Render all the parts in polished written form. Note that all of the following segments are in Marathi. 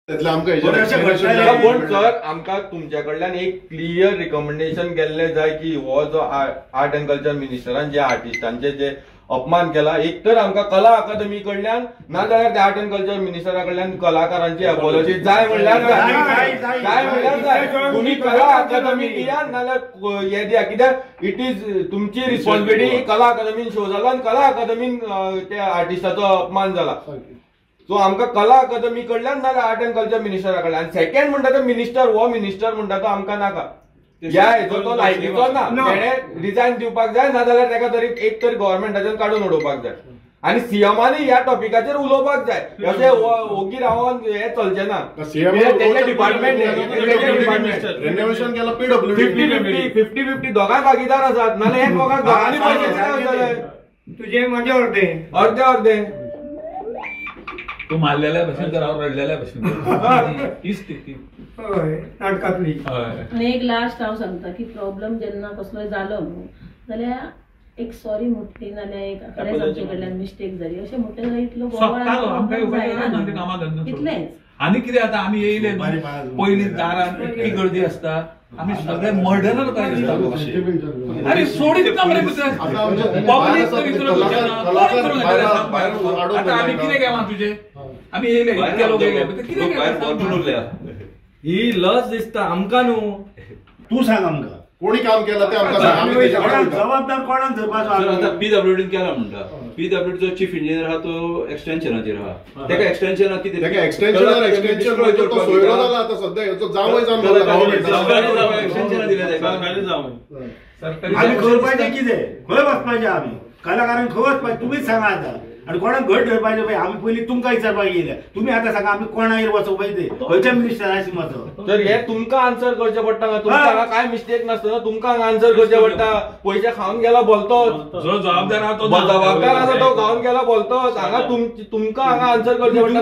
पण सर आमकां तुमचे कडल्यान एक क्लियर रिकमेंडेशन केल्ले जाय की हो जो आर्ट एंड कल्चर मिनिस्टरान जे आर्टिस्टांचे जे अपमान केला, एक तर आमकां कला अकादमी कडल्यान नाजाल्यार आर्ट एंड कल्चर मिनिस्टरा कडल्यान कलाकारांची अपॉलॉजी जाय म्हणल्यार जाय. तुम्ही कला अकादमी दिया नाजाल्यार हे दिया, कित्याक इट इज तुमची रिस्पॉन्सिबिलिटी. कला अकादमीन शो जाला आनी कला अकादमीन त्या आर्टिस्टाचो अपमान जाला. सो आमकां कला अकादमी कडल्यान नाजाल्यार आर्ट एंड कल्चर मिनिस्टरा कडल्यान. सेकंड म्हणटा तो मिनिस्टर, हो मिनिस्टर म्हणटा तो आमकां नाका, ह्या हेचो तो लायकीचो ना. तेणे रिजायन दिवपाक जाय नाजाल्यार ताका तरी एक तर गव्हर्नमेंटाच्यान काडून उडोवपाक जाय. आनी सीएमानी ह्या टॉपिकाचेर उलोवपाक जाय. अशें ओगी रावन हे चलचें ना. तेजे डिपार्टमेंट रिनोव्हेशन केला पीडब्ल्यूडी 50-50 दोगांय भागीदार आसात. नाल्यार एक दोगांक दोगांनी पयशे तुझे माझे अर्धे तू मारलेल्या भशेन कर, हांव रडलेल्या भशेन ही स्थिती नाटकातली. आणि एक लास्ट हांव सांगता की प्रॉब्लेम जेन्ना कसलोय जालो न्हू जाल्यार एक सॉरी मोठी नाल्यार एक खरेंच आमचे कडल्यान मिस्टेक जाली अशें मोठे जाल्यार इतलो इतलेंच. आनी कितें आतां आमी येयले पयलीं दारान इतली गर्दी आसता, आमी सगळे मर्डरर काय दिसता. अरे सोडीत ना मरे पब्लीक तर इतलो आतां आमी कितें केलां तुजें? आमी येयले इतके लोक येयले कितें केलां? ही लस दिसता आमकां न्हू. तू सांग आमकां कोणी काम केलं ते आमकां जबाबदार कोणाक धरपाचो? आता पीडब्ल्यूडीन केला म्हणटा. पीडब्ल्यूडीचो चीफ इंजिनियर आहा तो एक्सटेन्शनाचेर आहा. तेका एक्सटेन्शन कितें एक्सटेन्शन तो सोयरो जाला आतां सध्या हेचो जावय जावन एक्सटेन्शन दिलें तेका. आमी करपाचें कितें? खंय वचपाचें आमी? कलाकारांक खंय वचपाचें तुमीच सांगा आतां. आणि कोणाक घट धरपाचें पळय आमी पयलीं तुमकां विचारपाक येयले. तुमी आतां सांगा आमी कोणागेर वचोवपाचें ते खंयच्या मिनिस्टराची वचप? तर हे तुमकां आन्सर करचें पडटा. तुमकां काय मिस्टेक नासतना तुमकां आन्सर करचें पडटा. पयशे खावन गेला बोलतो, जो जबाबदार आहा तो तो खावन गेला बोलतो. हांगा तुमकां हांगा आन्सर करचें पडटा.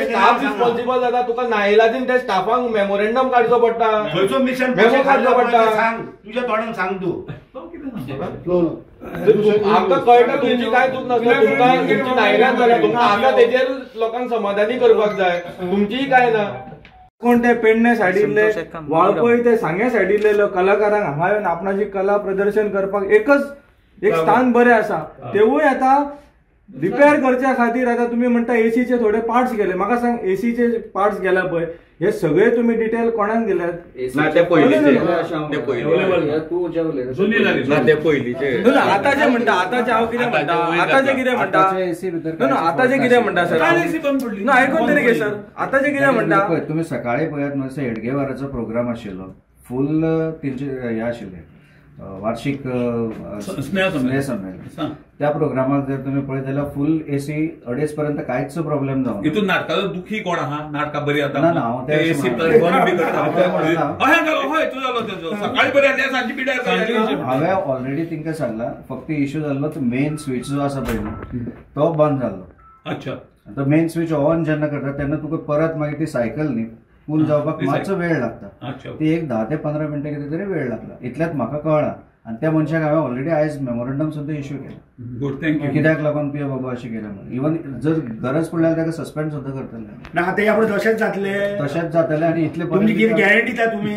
स्टाफ रिस्पॉन्सिबल जाता, तुका नाइलाजीन त्या स्टाफांक मेमोरेंडम काडचो पडटा, खंयचो मिशन मेमो काडचो पडटा. सांग तुज्या तोंडान सांग तू. आमकां कळटा तुमची काय चूक नासता. तुमकां तुमची नायलाज जाल्या, तुमकां आतां तेजेर लोकांक समाधानी करपाक जाय. तुमचीय काय ना. कोण ते पेडणे सायडीतले वाळपय ते सांगे सायडीतले कलाकारांक हांगा येवन आपणाची कला प्रदर्शन करपाक एक स्थान बरें आसा. तेवूय आतां रिपेअर करच्या खातीर आतां तुमी म्हणटा एसीचे थोडे पार्ट्स गेले. म्हाका सांग एसीचे पार्ट्स गेला पळय हे सगळे तुम्ही डिटेल कोणाक दिल्यात? आताचे म्हणटा आताचे हांव कितें म्हणटा आताचे कितें म्हणटा सर आयकून तरी घे सर. आताचे कितें म्हणटा तुम्ही सकाळी पळयात मातसो हेडगेवाराचो प्रोग्राम आशिल्लो. फुल तेंचे हे आशिल्ले वार्षिक स्नेह संमेलन. त्या प्रोग्रामाक जर तुम्ही पळयत जाल्यार फुल एसी 2:30 पर्यंत कांयच प्रॉब्लेम जावना. हितून नाटकाचो दुखी कोण आहा? नाटकां बरी ना ना हांव ते सकाळी बरी आसा सांजी पिड्यार. हांवें ऑलरेडी तांकां सांगला. फक्त इश्यू जाल्लो तो मेन स्विच जो आसा पळय न्हू तो बंद जाल्लो. अच्छा. तो मेन स्विच ऑन जेन्ना करता तेन्ना तुका परत मागीर ती सायकल न्ही फूल जावपाक मातसो वेळ लागता. ती एक 10 ते 15 मिनटां कितें तरी वेळ लागला. इतल्यात म्हाका कळ्ळां. आणि त्या मनशाक हांवें ऑलरेडी आयज मेमोरंडम सुद्दां इश्यू केला. Good, thank you. कित्याक लागून तुवें बाबा अशें केलें म्हणून. इवन जर गरज पडल्यार ताका सस्पेंड सुद्दां करतले ना. आतां ह्या फुडें तशेंच जातलें आनी इतले गॅरंटी दिता तुमी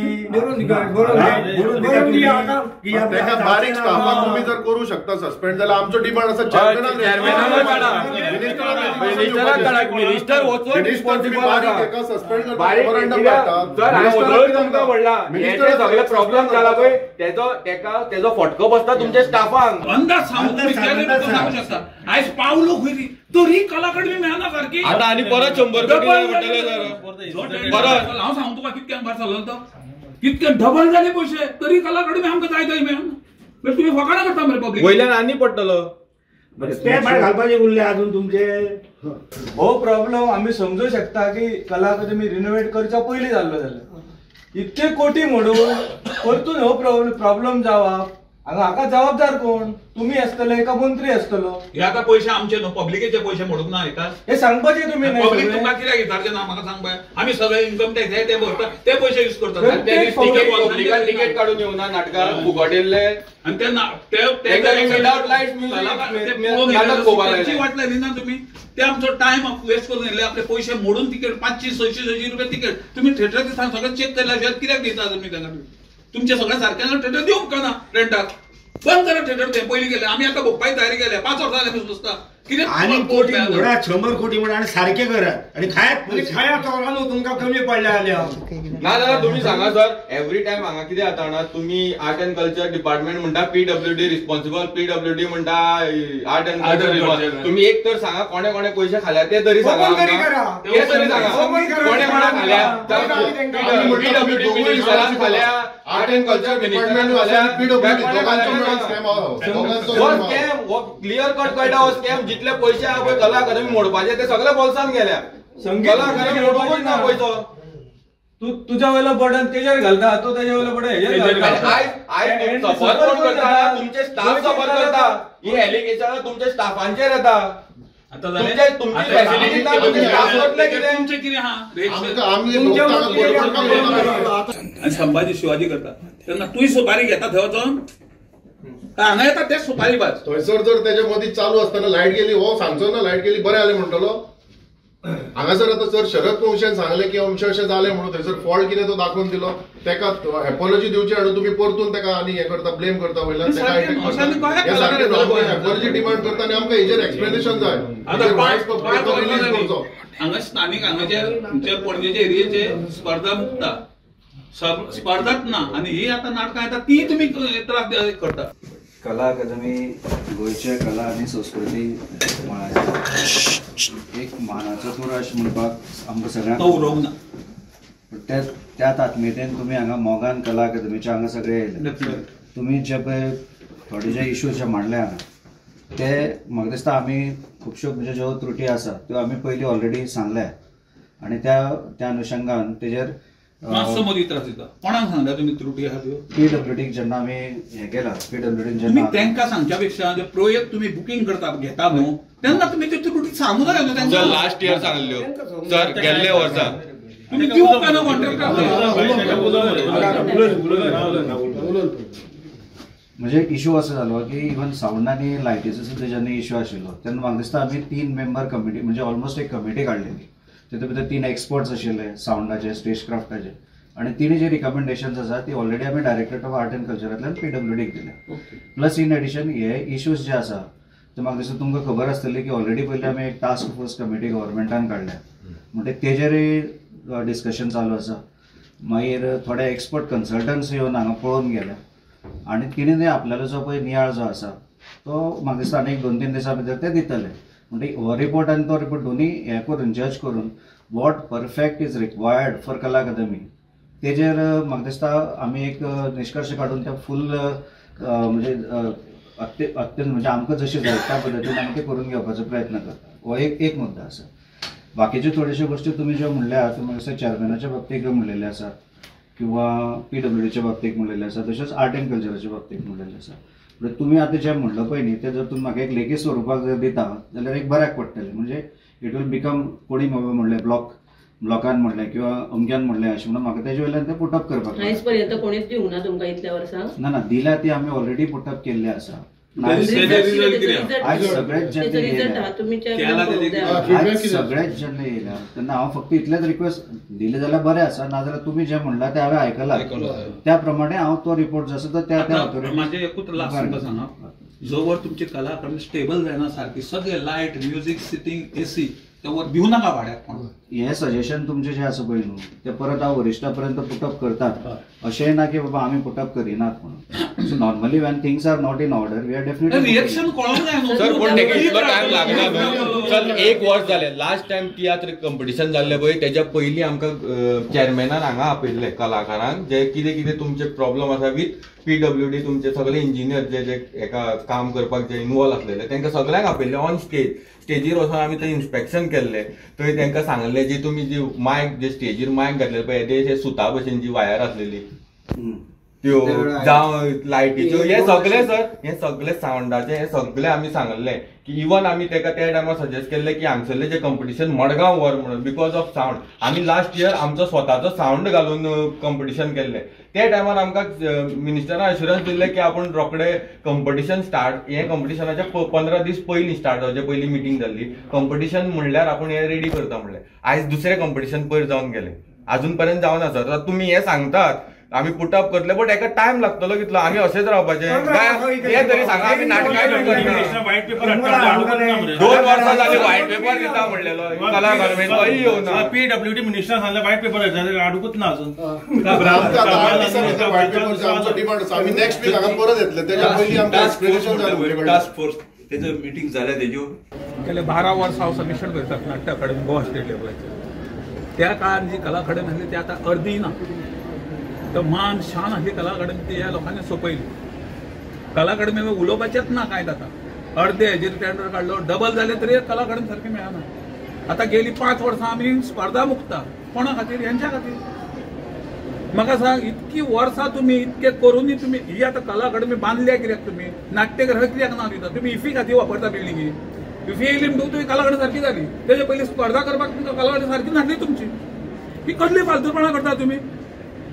बारीक स्टाफाक तुमी जर करू शकता सस्पेंड जाल्यार आमचो डिमांड आसा सगळे प्रॉब्लेम जाला पळय तेजो फटको बसता तुमच्या स्टाफांक. अंदाज सांगू शकता. आयज पावलो खंय तरी कला अकादमी मेळना सारकी. आतां आनी परत 100 कोटी हांव सांगू तुका कितक्यान भायर सरलो तो कितक्यान डबल जाले पयशे तरी कला अकादमी आमकां जाय थंय मेळना. तुमी फकाणां करता मरे पब्लीक वयल्यान आनी पडटलो. ते भायर घालपाचे उरले अजून तुमचे. हो प्रॉब्लेम आम्ही समजू शकता की कला अकादमी रिनोव्हेट करच्या पयलीं जाल्लो जाल्यार इतके कोटी मोडून परतून हो प्रॉब्लेम जावप हाका जबाबदार कोण? तुम्ही असतले का मंत्री असतलो? हे आता पैसे आमचे न्हू, पब्लिकेचे पैसे मोडूंक ना येतात. हे सांगपाचे तुम्ही नाही पब्लिक सगळे. तुमकां कित्याक विचारचे ना म्हाका सांग पळय. आम्ही सगळे इन्कम टॅक्स आहे ते भरता, ते पैसे यूज करतात. पब्लिकान तिकेट काढून येऊ ना नाटकां फुकटिल्ले आणि वाट लायली ना तुम्ही. ते आमचो टाइम वेस्ट करून येयले, आपले पैसे मोडून तिकेट 500-600 रुपये तिकेट तुम्ही थिएटर दिसा सगळं चेक केल्याशिवाय कित्याक दिता तुम्ही त्यांना? तुमचे सगळ्या सारख्या थिएटर देऊक ना रेंटाक. बंद करा थिएटर. ते पयलीं गेले आम्ही आता भोगपाची तयारी केल्या. 5 वर्सां जाले नुसता आणि कोटी म्हणा 100 कोटी म्हणा आणि सारखे करात आणि खाया तुमका कमी पडल्या आल्या ना दादा तुम्ही सांगा सर. एव्हरी टाइम हांगा कितें जाता ना, तुम्ही आर्ट अँड कल्चर डिपार्टमेंट म्हणटा PWD रिस्पॉन्सिबल, PWD म्हणटा आर्ट अँड कल्चर. तुम्ही एक तर सांगा कोणे कोणे पैसे खाल्या ते तरी सांगा. ते तरी सांगा कोणे कोणा खाल्या. PWD मिनिस्टरान खाल्या, आर्ट अँड कल्चर मिनिस्टरान खाल्या. क्लिअर कट कळटा हो स्कॅम. जितले पैसे हा पळय कला अकादमी मोडपाचे ते सगळे बोल्सान गेल्या. कला अकादमी मोडपाचीच ना पैसो. तू तुझ्या वेळेला बटन तेजेर घालता, तो त्याच्या वेळेला बटन हेजेर घालता. आय सपोर्ट कोण करता? तुमचे स्टाफ सपोर्ट करता. ही एलिगेशन तुमच्या स्टाफांचेर येता. आता तुमची फॅसिलिटी ना, तुमचे स्टाफ करतले कितें? तुमचे कितें हा आम्ही संभाजी शिवाजी करता तेन्ना तूंय सुपारी घेता थंय वचोन? हांगा येता तेच सुपारी बाज. थंयसर जर त्याच्या मध्ये चालू असताना लाईट गेली, हो सांगचो ना लाईट गेली बरें जालें म्हणटलो. हांगासर आता सर शरद पवारान सांगले की अशें जालें म्हणून थंयसर फॉल्ट कितें तो दाखोवन दिलो. तेका एपॉलॉजी दिवची आणि तुम्ही परतून तेका आनी हे करता, ब्लेम करता वयल्यान. एपॉलॉजी डिमांड करता आणि आमकां हेजेर एक्सप्लेनेशन जाय. हांगा स्थानीक हांगाचे पणजेचे एरियेचे स्पर्धा मुक्ता स्पर्धाच ना आणि ही आता नाटकां येतात ती तुम्ही त्रास करता. कला अकादमी गोयच्या कला आणि संस्कृती मळाचे एक मानाचो तुरश म्हणपाक आमकां सगळ्यांक उरोवंक ना. त्याच आत्मीयतेन तुम्ही हांगा मोगान कला अकादमीच्या हांगा सगळे येयले. तुम्ही जे पळय थोडे जे इश्यूज जे मांडले हांगा ते म्हाका दिसता आमी खुबश्यो म्हणजे ज्यो त्रुटी आसा त्यो आमी पयलीं ऑलरेडी सांगल्या आणि त्या अनुशंगान तेजेर मातसो मदीं त्रास दिता. कोणाक सांगल्या तुमी त्रुटी आहा त्यो? PWDक जेन्ना आमी हे केला, PWDन तुम्ही जेन्ना तांकां सांगच्या पेक्षा जे प्रोजेक्ट तुम्ही बुकींग करता घेता न्हू तेन्ना तुम्ही त्यो त्रुटी सांगू जाय न्हू सर. तांकां. लास्ट इयर सांगल्यो सर, गेल्ले वर्सा तुम्ही दिवूंक ना कॉन्ट्रॅक्टाक. म्हणजे इश्यू असो जालो की इवन साऊंड आणि लायटीचो सुद्दां जेन्ना इश्यू आशिल्लो तेन्ना म्हाका दिसता आमी 3 मेंबर कमिटी म्हणजे ऑलमोस्ट एक कमिटी काडलेली. तितून भितर 3 एक्सपर्ट्स आशिल्ले साऊंडाचे, स्टेज क्राफ्टाचे आणि तिणी जे रिकमेंडेशन्स आसा ती ऑलरेडी आमी डायरेक्टरेट ऑफ आर्ट अँड कल्चरांतल्यान PWDक दिल्या. प्लस इन एडिशन हे इश्यूज जे आसा ते म्हाका दिसता तुमकां खबर आसतली की ऑलरेडी पयलीं आमी एक टास्क फोर्स कमिटी गव्हर्मेंटान काडल्या. म्हणजे तेजेरूय डिस्कशन चालू आसा. मागीर थोडे एक्सपर्ट कन्सल्टन्ट्स येवन हांगा पळोवन गेल्या आणि तिणें आपल्यालो जो पळय नियाळ जो आसा तो म्हाका दिसता आनी 1-2-3 दिसां भितर ते दितले. म्हणजे हो रिपोर्ट आनी तो रिपोर्ट दोन्ही हे करून जज करून what perfect is required for कला अकादमी तेजेर म्हाका दिसता आमी एक निष्कर्श काडून त्या फूल म्हणजे अत्यंत म्हणजे आमकां जशें जाय त्या पद्दतीन आमी ते करून घेवपाचो प्रयत्न करता. हो एक मुद्दा आसा. बाकीच्यो थोड्योश्यो गोश्टी तुमी ज्यो म्हणल्या त्यो म्हाका दिसता चॅरमॅनाच्या बाबतीक म्हणलेले आसा किंवा PWDच्या बाबतीक म्हणलेले आसा, तशेंच आर्ट अँड कल्चराच्या बाबतीक म्हणलेले आसा. म्हणजे तुम्ही आता जे म्हणलं पळय न्ही ते जर तुम्ही म्हाका एक लेखी स्वरुपाक जर दिता जाल्यार एक बऱ्याक पडटलें. म्हणजे इट वील बिकम कोणी म्हणलें ब्लॉकान म्हणलें किंवा अमक्यान म्हणलें अशें म्हणून म्हाका तेजे वयल्यान तें पुटअप करपाक आयज पर्यंत कोणीच दिवंक ना तुमकां इतल्या वर्सां? ना दिल्या ती आमी ऑलरेडी पुटअप केल्ली आसा. रिझल्ट आज सगळेच जेन्ना येयल्या तेन्ना हांव फक्त इतलेच रिक्वेस्ट दिले जाल्यार बरें आसा. नाजाल्यार तुमी जे म्हणला ते हांवें आयकलां त्या प्रमाणे हांव तो रिपोर्ट जो आसा तो त्या माझे एकूच लास्ट सांगा. जोवर तुमची कला अकादमी स्टेबल जायना सारकी सगळे लायट म्युझिक सिटींग AC त्यावर भिवू नका भाड्याक. हे सजेशन तुमचे जे आसा पळय न्हू ते परत हांव वरिश्ठापर्यंत पुटअप करतात. अशेंय ना की बाबा आमी पुटअप करिनात म्हणून. So normally when things are not in order we are definitely reaction कळोंक जाय न्हू सर. पण तेका इतलो टायम लागना न्हू सर. 1 वर्स जालें. लास्ट टायम तियात्र कंपिटिशन जाल्लें पळय तेच्या पयलीं आमकां चॅरमॅनान हांगा आपयल्ले कलाकारांक जे कितें कितें तुमचे प्रॉब्लम आसा विथ PWD तुमचे सगळे इंजिनियर जे एका काम करपाक जे इन्वॉल्व आसलेले तांकां सगळ्यांक आपयल्ले ऑन स्टेजीर वचून आमी थंय इन्स्पेक्शन केल्लें. थंय तांकां सांगलें जी तुमी जी मायक जे स्टेजीर मायक घातलेले पळय ते सुता भशेन जी वायर आसलेली त्यो जावं लायटीच्यो हे सगळे सर हे सगळे सावंडाचे हे सगळे आमी सांगले की इवन आमी तेका त्या टायमार सजेस्ट केल्ले की हांगसरले जे कंपिटिशन मडगांव व्हर म्हणून बिकॉज ऑफ सावंड आमी लास्ट इयर आमचो स्वताचो सावंड घालून कंपिटिशन केल्ले त्या टायमार आमकां मिनिस्टरान अश्युरन्स दिल्ले की आपूण रोखडे कंपिटिशन स्टार्ट हे कंपिटिशनाचे 15 दीस पयलीं स्टार्ट जावचे पयलीं मिटींग जाल्ली कंपिटिशन म्हणल्यार आपूण हे रेडी करता म्हणलें आयज दुसरे कंपिटिशन पयर जावन गेले अजून पर्यंत जावना सर तुमी हे सांगतात आम्ही पुटअप करतले बट एका टाइम लागतलो कितलो आम्ही असेच रावपाचे हे तरी सांगा आम्ही नाटकाय 2 वर्सां जाली व्हाईट पेपर दिता म्हणलेलो कलाकार खंय येवना पीडब्ल्यूडी मिनिस्टर सांगले व्हाईट पेपर अडकूच ना अजून आम्ही नेक्स्ट वीक हांगा परत येतले त्याच्या पयलीं आमकां एक्सप्लेनेशन जालें टास्क फोर्स तेजो मिटींग जाल्या तेज्यो गेले 12 वर्सां हांव सबमिशन करतात नाट्य अकादमी गोवा स्टेट लेवलाचेर त्या काळात जी कला अकादमी आसली ती आतां अर्दी ना तर मान शान आसली कला अकादमी ती ह्या लोकांनी सोंपयली कला अकादमी उलोवपाचेच ना कांय जाता अर्दे हेजेर टेंडर काडलो डबल जाले तरी कला अकादमी सारकी मेळना आतां गेली 5 वर्सां आमी स्पर्धा मुक्ता कोणा खातीर हेंच्या खातीर म्हाका सांग इतकी वर्सां तुमी इतके करूनय तुमी ही आतां कला अकादमी बांदल्या कित्याक तुमी नाट्यगृह कित्याक नांव दिता तुमी इफी खातीर वापरता बिल्डिंगी इफी येयली म्हणटकूच तुमी कला अकादमी सारकी जाली तेजे पयलीं स्पर्धा करपाक तुमकां कला अकादमी सारकी नासली तुमची ही कसली फालतूपणां करता तुमी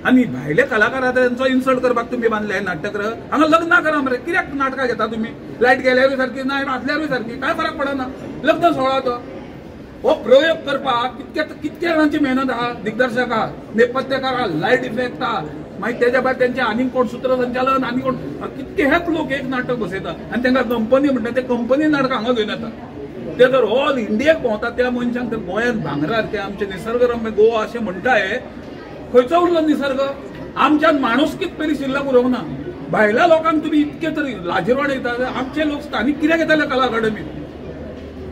आणि भायले कलाकार त्यांचो इन्सल्ट करपाक तुम्ही बांधले नाट्यगृह हांगा लग्न करा मरे कित्याक नाटकां घेता तुम्ही लायट गेल्यारूय सारकी नायट आसल्यारूय सारकी काय फरक पडना लग्न सोहळा तो हो प्रयोग करपाक कितके जाणांची मेहनत आहा दिग्दर्शक आहा नेपथ्यकार आहा लायट इफेक्ट आहा मागीर तेच्या भायर तेंचे आनीक कोण सूत्रसंचालन आनी कोण कितके हेच लोक एक नाटक बसयता आनी तांकां कंपनी म्हणटा ते कंपनी नाटकां हांगा घेवन येता ते जर ऑल इंडियेक भोंवता त्या मनशांक तर गोंयांत भांगरार ते आमचे निसर्गरम्य गोवा अशें म्हणटाय खंयचो उरलो निसर्ग आमच्यान माणूसकीच पयलीं शिल्लक उरोवंक ना भायल्या लोकांक तुमी इतके तरी लाजिरवाण येता आमचे लोक स्थानीक कित्याक येताले कला अकादमीत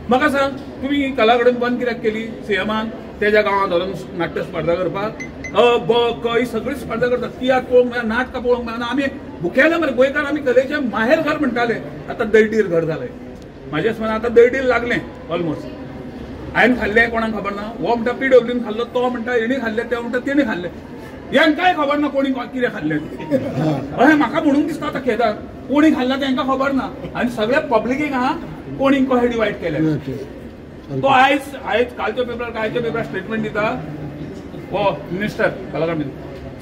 म्हाका सांग तुमी कला अकादमी बंद कित्याक केली सीएमान तेज्या गांवांत व्हरून नाट्य स्पर्धा करपाक ब क ही सगळी स्पर्धा करतात तियात्र पळोवंक मेळना नाटकां पळोवंक मेळना आमी भुकेले मरे गोंयकार आमी कलेचे माहेर घर म्हणटाले आतां दैडीर घर जालें म्हाज्या हिसपान आतां दैडीर लागलें ऑलमोस्ट हांवें खाल्लें कोणाक खबर ना हो म्हणटा पीडब्ल्यून खाल्लो तो म्हणटा हेणी खाल्लें ते म्हणटा तेणी खाल्लें हेंकांय खबर ना कोणी कितें खाल्लें अशें म्हाका म्हणूंक दिसता आतां खेदार कोणी खाल्ला तेंकां खबर ना आनी सगळ्या पब्लिकेक आहा कोणी कशें डिवायड केलें तो आयज कालच्या पेपरार स्टेटमेंट दिता हो मिनिस्टर कलाकार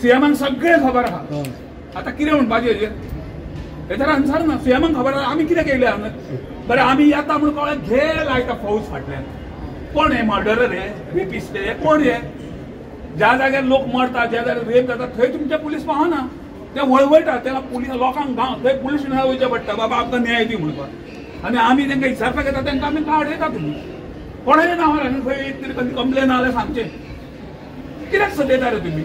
सीएमान सगळें खबर आहा आतां कितें म्हणपाचें हेजेर आन्सर ना सीएमान खबर आहा आमी कित्याक येयले हांगा बरें आमी येता म्हणून कळ्ळें घे लायता फौज फाटल्यान कोण हे मर्डरर हे रेपिस्ट हे कोण हे ज्या जाग्यार लोक मरता ज्या जाग्यार रेप जाता थंय तुमचे पुलीस पावना ते वळवयता तेका पुलीस लोकांक थंय पुलीस स्टेशनार वयचें पडटा बाबा आमकां न्याय दी म्हणपाक आनी आमी तांकां विचारपाक येता तांकां आमी कार्ड दिता तुमी कोणाच्या नांवार आनी खंय एक तरी कंप्लेन आहा जाल्यार सांगचें कित्याक सदयता रे तुमी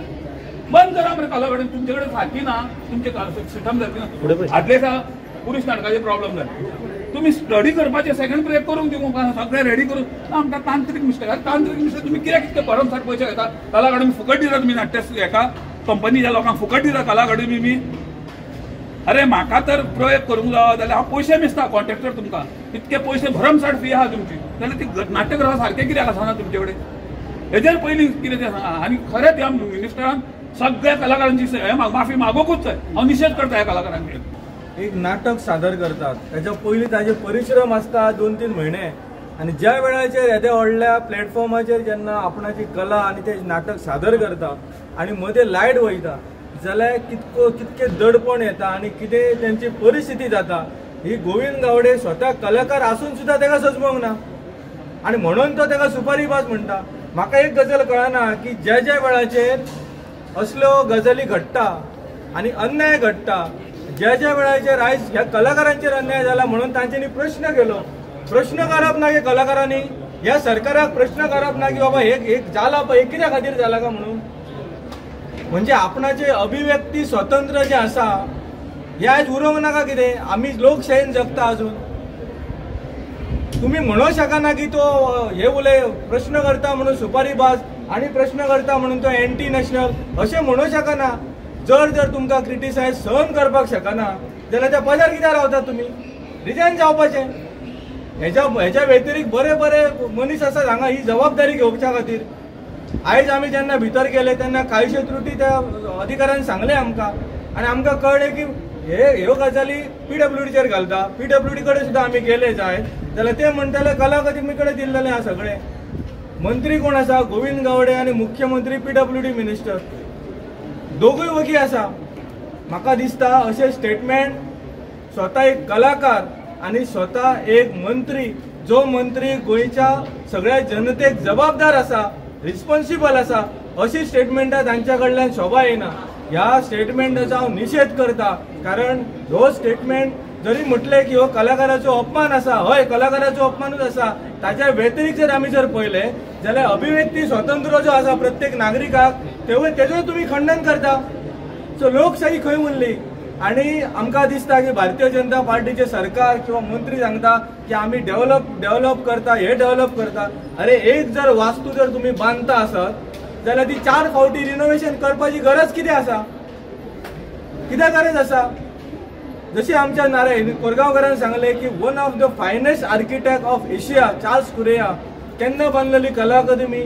बंद करा मरे कला अकादमी तुमचे कडेन सारकी ना तुमचे सिस्टम सारकी ना आदले दिसा पुलीस नाटकाचे प्रॉब्लेम जाले तुम्ही स्टडी करपाचे सेकंड ब्रेक करून दिवंक सगळे रेडी करून आमकां तांत्रीक मिस्टेक तुमी कित्याक इतके भरमसाट पयशे घेता कला अकादमी फुकट दिता तुमी नाट्य हेका कंपनीच्या लोकांक फुकट दिता कला अकादमी बी अरे म्हाका तर प्रयोग करूंक जाय जाल्यार हांव पयशे मेजता कॉन्ट्रॅक्टर तुमकां इतके पयशे भरमसाट फी आहा तुमची जाल्यार ती नाट्यगृह सारकें कित्याक आसना तुमचे कडेन हेजेर पयलीं कितें तें सांगा आनी खरेंच ह्या मिनिस्टरान सगळ्या कलाकारांची माफी मागोकूच जाय हांव निशेध करता ह्या कलाकारांचेर एक नाटक सादर करतात त्याच्या पयलीं ताजे परिश्रम आसता 2-3 म्हयने आणि ज्या वेळाचेर येद्या व्हडल्या प्लॅटफॉर्माचेर जेन्ना आपणाची कला आणि ते नाटक सादर करता आणि मदें लायट वयता जाल्यार कितके दडपण येता आणि कितें त्यांची परिस्थिती जाता ही गोविंद गावडे स्वता कलाकार आसून सुद्धा तेका सजमोंक ना आणि म्हणून तो तेका सुपारीबाज म्हणटा म्हाका एक गजाल कळना की ज्या ज्या वेळाचेर असल्यो गजाली घडटा आणि अन्याय घडटा ज्या ज्या वेळाचेर आयज ह्या कलाकारांचेर अन्याय जाला म्हणून तांच्यांनी प्रश्न केलो प्रश्न करप ना की कलाकारांनी ह्या सरकाराक प्रश्न करप ना की बाबा हे जाला पळय हे कित्या खातीर जाला काय म्हणून म्हणजे आपणाचे अभिव्यक्ती स्वतंत्र जे आसा हे आयज उरोवंक नाका कितें आमी लोकशायेन जगता अजून तुम्ही म्हणूंक शकना की तो हे उलय प्रश्न करता म्हणून सुपारीबाज आणि प्रश्न करता म्हणून तो एंटी नॅशनल अशें म्हणूंक शकना जर तुमकां क्रिटिसायज सहन करपाक शकना जाल्यार त्या पदार कित्याक रावता तुमी रिजायन जावपाचें हेच्या व्यतिरिक्त बरे मनीस आसात हांगा ही जबाबदारी घेवच्या खातीर आयज आमी जेन्ना भितर गेले तेन्ना कांयशे त्रुटी त्या अधिकाऱ्यान सांगले आमकां आणि आमकां कळ्ळें की ह्यो गजाली PWDचेर घालता. PWD कडेन सुद्दां आमी गेले जायत जाल्यार ते म्हणटाले कला अकादमी कडेन दिल्लेले आहा सगळे. मंत्री कोण आसा? गोविंद गावडे आणि मुख्यमंत्री PWD मिनिस्टर दोगूय वगी आसा. म्हाका दिसता अशें स्टेटमेंट स्वता एक कलाकार आणि स्वतः एक मंत्री, जो मंत्री गोंयच्या सगळ्या जनतेक जबाबदार आसा, रिस्पॉन्सिबल आसा, अशी स्टेटमेंटां तांच्या कडल्यान शोभा येना. ह्या स्टेटमेंटाचो हांव निशेध करता. कारण हो स्टेटमेंट जरी म्हटले की हो कलाकाराचो अपमान आसा, हय कलाकाराचो अपमानूच आसा, ताच्या व्यतिरिक्त जर आमी जर पळयले जाल्यार अभिव्यक्ती स्वातंत्र्य जो आसा प्रत्येक नागरिकाक तेजो तुम्ही खंडन करता. सो लोकशाही खंय उरली. आणि आमकां दिसता की भारतीय जनता पार्टीचे सरकार किंवा मंत्री सांगता की आम्ही डेव्हलप करता, हे डेव्हलप करता. अरे एक जर वास्तू जर तुम्ही बांधता आसत जाल्यार ती 4 फावटी रिनोव्हेशन करपाची गरज कितें आसा? कित्याक गरज आसा? जशी आमच्या नारायण कोरगांवकारान सांगले की one of the finest architect of Asia Charles Correa केन्ना बांदलेली कला अकादमी.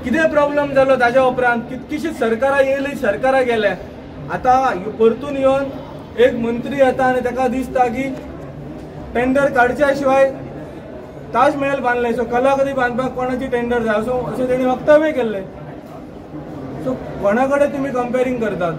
कितें प्रॉब्लेम जालो ताच्या उपरांत कितकीशीच सरकारां येयली, सरकारां गेले. आता परतून येवन एक मंत्री येता आणि ताका दिसता की टेंडर काडच्या शिवाय ताजमहल बांधले, सो कला अकादमी बांधपाक कोणाची टेंडर जाय सो अशें तेणी वक्तव्य केल्लें. सो कोणा कडेन तुमी कंपेरिंग करतात?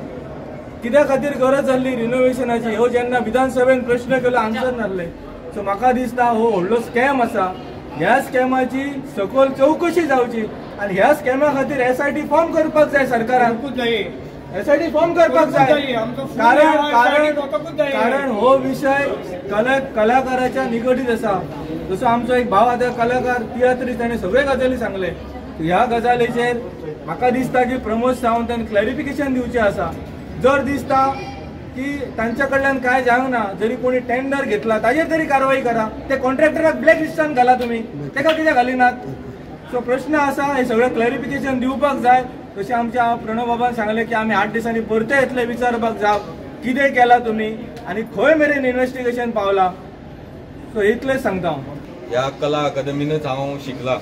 कित्या खातीर गरज जाल्ली रिनोव्हेशनाची? हो जेन्ना विधानसभेन प्रश्न केलो आन्सर नासले. सो म्हाका दिसता हो व्हडलो स्कॅम आसा. ह्या स्कॅमाची सखोल चवकशी जावची आणि ह्या स्कॅमा खातीर SIT फॉर्म करपाक जाय सरकारान. SIT फॉर्म करपाक जाय. कारण हो विषय कलाकाराच्या निगडीत आसा. जसो आमचो एक भाव आता कलाकार तियात्रीस्ट ताणें सगळे गजाली सांगले. ह्या गजालीचेर म्हाका दिसता की प्रमोद सावंतान क्लॅरिफिकेशन दिवचें आसा. जर दिसता की तांच्या कडल्यान काय जावंक ना, जरी कोणी टेंडर घेतला ताजेर तरी कारवाई करा. ते कॉन्ट्रॅक्टराक ब्लॅक लिस्टान घाला तुम्ही, तेका कित्याक घालिनात? सो प्रश्न आसा, हे सगळें क्लॅरिफिकेशन दिवपाक जाय. तशें आमच्या प्रणव बाबान सांगले की आमी 8 दिसांनी परते येतले विचारपाक जाव कितें केला तुम्ही आणि खंय मेरेन इन्व्हेस्टिगेशन पावला. सो इतलेंच सांगता हांव. ह्या कला अकादमीनच हांव शिकला,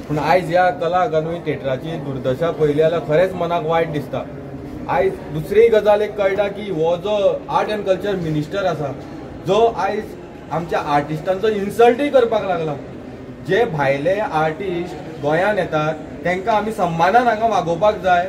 पूण आयज ह्या कला अकादमी थिएटराची दुर्दशा पळयली जाल्यार खरेंच मनाक वायट दिसता. आयज दुसरी गजाल एक कळटा की हो जो आर्ट एंड कल्चर मिनिस्टर आसा, जो आयज आमच्या आर्टिस्टांचो इन्सल्टूय करपाक लागला. जे भायले आर्टिस्ट गोंयांत येतात तांकां आमी सन्मानान हांगा वागोवपाक जाय.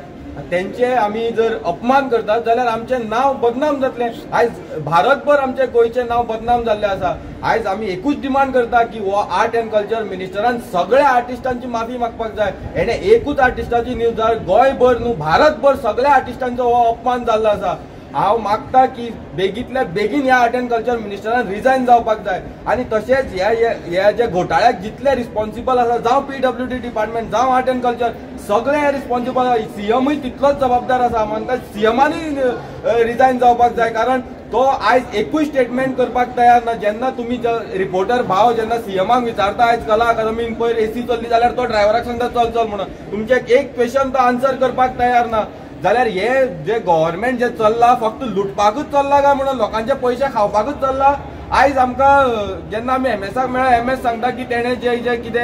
तेंचे आमी जर अपमान करतात जाल्यार आमचें नांव बदनाम जातलें. आयज भारतभर आमचें गोंयचें नांव बदनाम जाल्लें आसा. आयज आमी एकूच डिमांड करता की हो आर्ट एंड कल्चर मिनिस्टरान सगळ्या आर्टिस्टांची माफी मागपाक जाय. हेणे एकूच आर्टिस्टाची न्यूज जाल्यार गोंयभर न्हू भारतभर सगळ्या आर्टिस्टांचो हो अपमान जाल्लो आसा. हांव मागता की बेगींतल्या बेगीन ह्या आर्ट एंड कल्चर मिनिस्टरान रिजायन जावपाक जाय. आनी तशेंच ह्या जे घोटाळ्याक जितले रिस्पॉन्सिबल आसा, जावं PWD डिपार्टमेंट जावं आर्ट एंड कल्चर, सगळे रिस्पॉन्सिबल आसा. CMूय तितलोच जबाबदार आसा. आमकां CMानूय रिजायन जावपाक जाय. कारण तो आयज एकूय स्टेटमेंट करपाक तयार ना. जेन्ना तुमी रिपोर्टर भाव जेन्ना CMाक विचारता आयज कला अकादमीन पयर AC चल्ली जाल्यार तो ड्रायव्हराक सांगता चल चल म्हणून, तुमचे एक क्वेश्चन तो आन्सर करपाक तयार ना. जाल्यार हे जे गव्हर्नमेंट जे चल्ला फक्त लुटपाकूच चल्ला काय म्हणून, लोकांचे पयशे खावपाकूच चल्ला. आयज आमकां जेन्ना आमी MSक मेळ्ळा, MS सांगता की तेणे जे कितें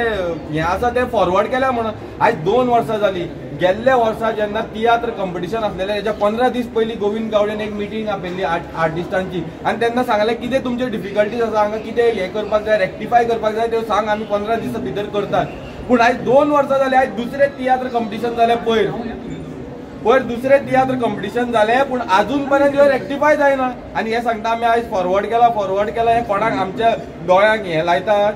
हें आसा तें फॉरवर्ड केल्या म्हणून. आयज 2 वर्सां जाली. गेल्ल्या वर्सा जेन्ना तियात्र कॉम्पिटिशन आसलेलें तेच्या 15 दीस पयलीं गोविंद गावडेन एक मिटींग आपयल्ली आर्टिस्टांची आनी तेन्ना सांगलें कितें तुमचे डिफिकल्टीज आसा, हांगा कितें हें करपाक जाय, रेक्टिफाय करपाक जाय, त्यो सांग आमी 15 दिसां भितर करतात. पूण आयज 2 वर्सां जालीं. आयज दुसरें तियात्र कॉम्पिटिशन जालें पयर दुसरें तियात्र कॉम्पिटिशन जालें, पूण आजून पर्यंत रेक्टिफाय जायना. आनी हें सांगता आमी आयज फॉरवर्ड केला. हें कोणाक आमच्या दोळ्यांक हें लायतात?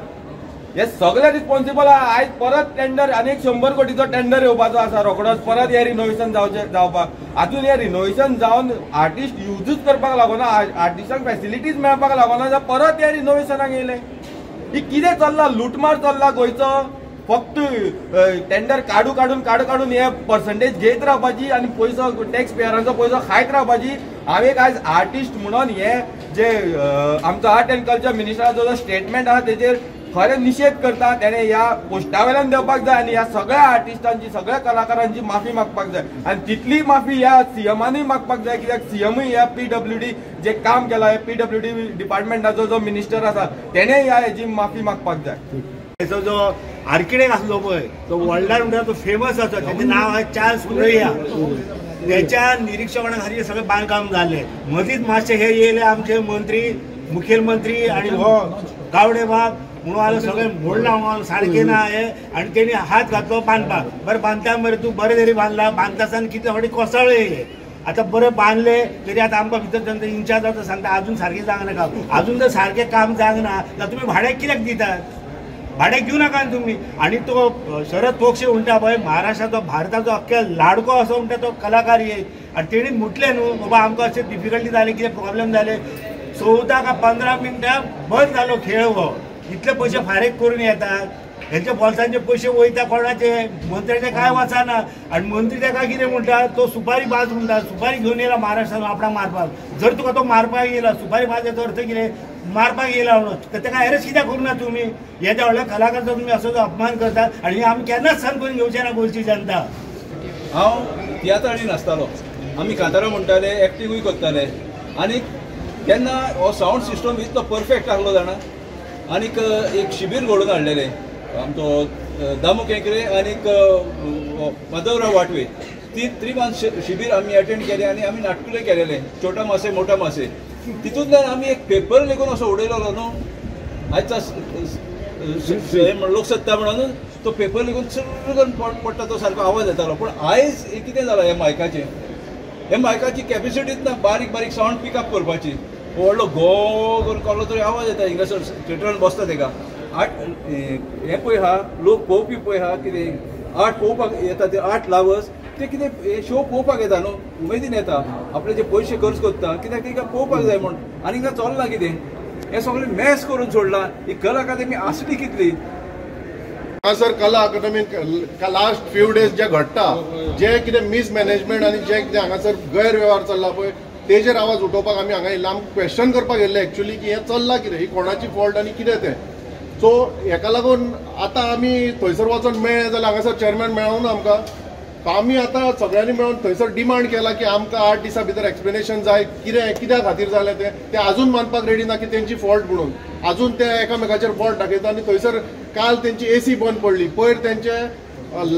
हे सगळे रिस्पॉन्सिबल आहा. आयज परत टेंडर आनीक 100 कोटीचो टेंडर येवपाचो आसा रोखडोच परत हे रिनोव्हेशन जावपाक. आजून हे रिनोव्हेशन जावन आर्टिस्ट यूजूच करपाक लागोना, आर्टिस्टांक फॅसिलिटीज मेळपाक लागोना, जाल्यार परत हे रिनोव्हेशनाक येयले. ही कितें चल्ला? लुटमार चल्ला गोंयचो. फक्त टेंडर काडून हे पर्संटेज घेत रावपाची आनी पयसो टॅक्स पेयरांचो पयसो खायत रावपाची. हांव एक आयज आर्टिस्ट म्हणून हे जे आमचो आर्ट एंड कल्चर मिनिस्टराचो जो स्टेटमेंट आहा तेजेर खरें निशेध करता. तेणें ह्या पोस्टा वयल्यान देवपाक जाय आनी ह्या सगळ्या आर्टिस्टांची, सगळ्या कलाकारांची माफी मागपाक जाय. आनी तितली माफी ह्या CMानूय मागपाक जाय, कित्याक CMूय ह्या PWD जे काम केलां, हे PWD डिपार्टमेंटाचो जो मिनिस्टर आसा तेणें ह्या हेची माफी मागपाक जाय. त्याचा जो आर्किटेक्ट असलो पळय तो वर्ल्डान म्हणटा तो फेमस आसा, त्याचे नाव आहे चार्ल्स कुरेया. त्याच्या निरीक्षणाखाली सगळे बांधकाम झाले. मधीच मातशे हे येले आमचे मंत्री, मुखेलमंत्री आणि हो गावडे बाग म्हणून आलं सगळे मोडला सारखे ना आहे आणि त्यांनी हात घातलो बांधपाक. बरं बांधता मरे तू बरे तरी बांधला, बांधता आसतना कितले फावटी कोसळ्ळे. आता बरे बांधले तरी आता आमकां भितर त्यांचा इंचार्ज आसा सांगता अजून सारखे जावंक नाका. अजून जर सारखे काम जावंक ना जाल्यार तुम्ही भाड्याक कित्याक दितात? भाड्याक दिवं नाका तुम्ही. आणि तो शरद पोक्षे म्हणटा पळय महाराष्ट्राचो भारताचो अख्ख्या लाडको असो म्हणटा तो कलाकार येईल आणि तेणी म्हटलें न्हू बाबा आमकां अशें डिफिकल्टी जाले, कितें प्रॉब्लेम जाले. 14 का 15 मिनटां बंद जालो खेळ हो. इतले पयशे फारीक करून येतात, हेंच्या बॉल्सांचे पयशे वयता कोणाचे, मंत्र्याचे काय वचना. आणि मंत्री ताका कितें म्हणटा तो सुपारी बाज म्हणटा. सुपारी घेवन येयला महाराष्ट्रान आपणाक मारपाक. जर तुका तो मारपाक येयला सुपारी बाजेचो अर्थ कितें? मारपाक येयला म्हणून ताका अरेस्ट कित्याक करूना तुमी? येद्या व्हडल्या कलाकाराचो तुमी असो जो अपमान करतात आनी आमी केन्नाच सहन करून घेवचे ना गोंयची जनता. हांव तियात्रांनी नाचतालो, आमी कांतारा म्हणटाले, एक्टिंगूय करताले. आनी केन्ना हो सावंड सिस्टम इतलो परफेक्ट आसलो जाणा. आनीक एक शिबीर घडोवन हाडलेले आमचो दामू केंकरे आनीक माधवराव वाटवे. ती 3 months शिबीर आमी अटेंड केले आनी आमी नाटकुले केलेले, छोटा मासे मोठा मासे. तितूंतल्यान आमी एक पेपर लेगून असो उडयलो न्हू. आयचा लोकसत्ता म्हणून तो पेपर लेगून चुरून पडटा तो सारको आवाज येतालो. पूण आयज कितें जालां ह्या मायकाचें? ह्या मायकाची कॅपेसिटीच ना बारीक बारीक सावंड पिकअप करपाची. व्हडलो गो करून कसलो तरी आवाज येता हिंगासर थिएटरान बसता तेका. हे पळय हा लोक पळोवपी पळय हा कितें आर्ट पळोवपाक येता ते आर्ट लावर्स ते कितें शो पळोवपाक येता न्हू, उमेदीन येता. आपले जे पयशे खर्च करता कित्याक ताका पळोवपाक जाय म्हूण. आनी हिंगा चल्लां कितें? हें सगळें मॅस करून सोडलां. ही कला अकादेमी आसली कितली? सर कला अकादमी लास्ट फ्यू डेज जे घडटा, जे कितें मिसमॅनेजमेंट आनी जे कितें हांगासर गैरवेव्हार चल्ला पळय तेजेर आवाज उठोवपाक आमी हांगा येयल्ले. आमकां क्वेश्चन करपाक येयल्ले एक्चुअली की हें चल्लां कितें, ही कोणाची फॉल्ट आनी कितें तें. सो हेका लागून आतां आमी थंयसर वचोन मेळ्ळे जाल्यार हांगासर चेअरमॅन मेळूना आमकां. आमी आतां सगळ्यांनी मेळून थंयसर डिमांड केला की आमकां 8 दिसां भितर एक्सप्लेनेशन जाय कित्या खातीर जालें ते अजून मानपाक रेडी ना की तेंची फॉल्ट म्हणून. अजून ते एकामेकाचेर फॉल्ट दाखयता. आनी थंयसर काल तेंची एसी बंद पडली, पयर तेंचे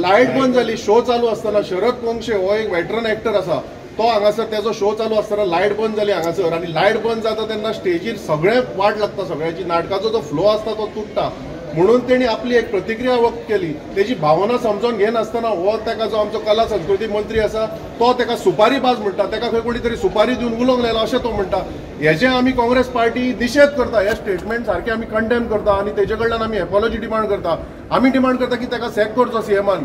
लायट बंद जाली शो चालू आसतना. शरद पोंक्षे हो एक वेटरन एक्टर आसा, तो हांगासर तेजो शो चालू आसतना लायट बंद जाली हांगासर. आनी लायट बंद जाता तेन्ना स्टेजीर सगळें वाट लागता, सगळ्याची नाटकाचो जो फ्लो आसता तो तुटता. म्हणून तेणी आपली एक प्रतिक्रिया व्यक्त केली. तेजी भावना समजून घेनासतना हो ताका जो आमचो कला संस्कृती मंत्री आसा तो ताका सुपारी बाज म्हणटा, ताका खंय कोणी तरी सुपारी दिवन उलोवंक लायला अशें तो म्हणटा. हेजे आमी काँग्रेस पार्टी निशेध करता. हे स्टेटमेंट सारखे आमी कंडेम करता आनी तेजे कडल्यान आमी एपॉलॉजी डिमांड करता. आमी डिमांड करता की ताका सॅक करचो सीएमान.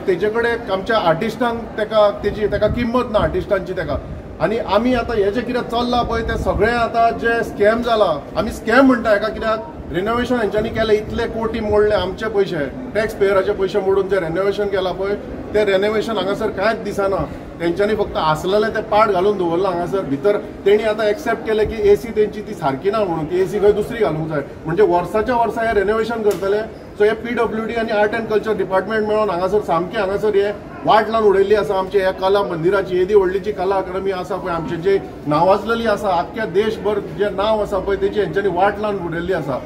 तेजे कडेन आमच्या आर्टिस्टांक ताका किंमत ना आर्टिस्टांची ताका. आनी आमी आतां हे जे कितें चल्लां पळय ते सगळें आतां जे स्कॅम जाला, आमी स्कॅम म्हणटा हेका. कित्याक रिनोवेशन हेंच्यांनी केलें, इतले कोटी मोडले आमचे पयशे, टॅक्स पेयराचे पयशे मोडून जे रेनोवेशन केलां पळय ते रेनोवेशन हांगासर कांयच दिसना. तेंच्यांनी फक्त आसलेले ते पाड घालून दवरला हांगासर भितर. तेणी आतां एक्सेप्ट केलें की एसी तेंची ती सारकी ना म्हणून, ती एसी खंय दुसरी घालूंक जाय. म्हणजे वर्साच्या वर्सा हे रेनोवेशन करतले. सो हे PWD आनी आर्ट एंड कल्चर डिपार्टमेंट मेळून हांगासर सामकें हांगासर हे वाट लावन उडयल्ली आसा आमचे ह्या कला मंदिराची. येदी व्हडलीची कला अकादमी आसा पळय आमचे जे नावाजलेली आसा, आख्ख्या देशभर जे नांव आसा पळय तेची हेंच्यांनी वाट लावन उडयल्ली आसा.